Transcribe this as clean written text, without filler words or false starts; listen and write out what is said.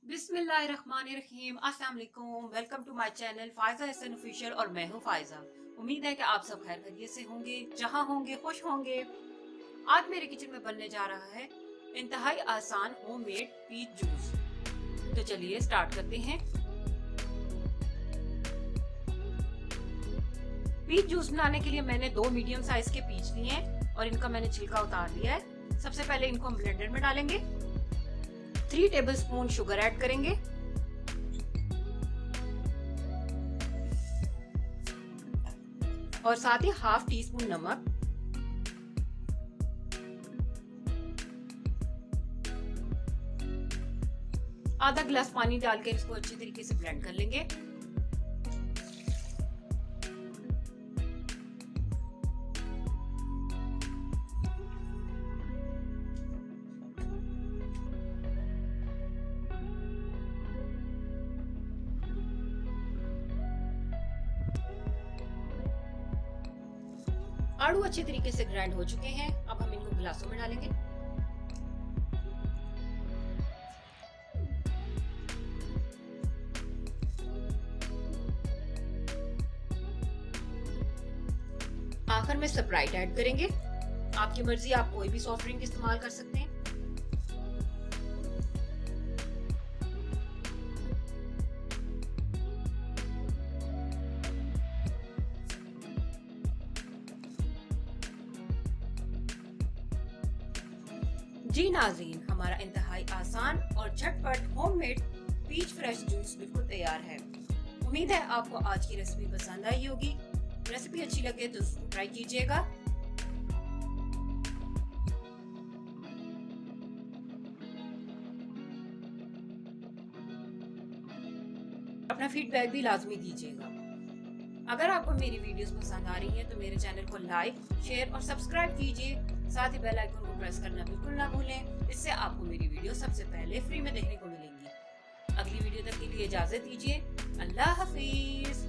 बिस्मिल्लाहिर्रहमानिर्रहीम, अस्सलाम वालेकुम। Welcome to my channel Faiza Hasan official और मैं हूँ फायजा। उम्मीद है कि आप सब खैर खैरियत से होंगे, जहाँ होंगे खुश होंगे। आज मेरे किचन में बनने जा रहा है इंतहाई आसान होममेड पीच जूस। तो चलिए स्टार्ट करते हैं। पीच जूस बनाने के लिए मैंने 2 मीडियम साइज के पीच लिए हैं और इनका मैंने छिलका उतार लिया है। सबसे पहले इनको हम ब्लेंडर में डालेंगे। 3 टेबलस्पून शुगर ऐड करेंगे और साथ ही हाफ टी स्पून नमक, आधा गिलास पानी डालकर इसको अच्छी तरीके से ब्लेंड कर लेंगे। आड़ू अच्छे तरीके से ग्राइंड हो चुके हैं। अब हम इनको गिलासों में डालेंगे। आखिर में स्प्राइट ऐड करेंगे। आपकी मर्जी, आप कोई भी सॉफ्ट ड्रिंक इस्तेमाल कर सकते हैं। जी नाज़रीन, हमारा इंतहाई आसान और झटपट होममेड पीच फ्रेश जूस बिल्कुल तैयार है। उम्मीद है आपको आज की रेसिपी पसंद आई होगी। रेसिपी अच्छी लगे तो जरूर ट्राई कीजिएगा। अपना फीडबैक भी लाजमी दीजिएगा। अगर आपको मेरी वीडियोस पसंद आ रही हैं तो मेरे चैनल को लाइक, शेयर और सब्सक्राइब कीजिए। साथ ही बेल आइकन को प्रेस करना बिल्कुल ना भूलें। इससे आपको मेरी वीडियो सबसे पहले फ्री में देखने को मिलेंगी। अगली वीडियो तक के लिए इजाजत दीजिए। अल्लाह हाफिज।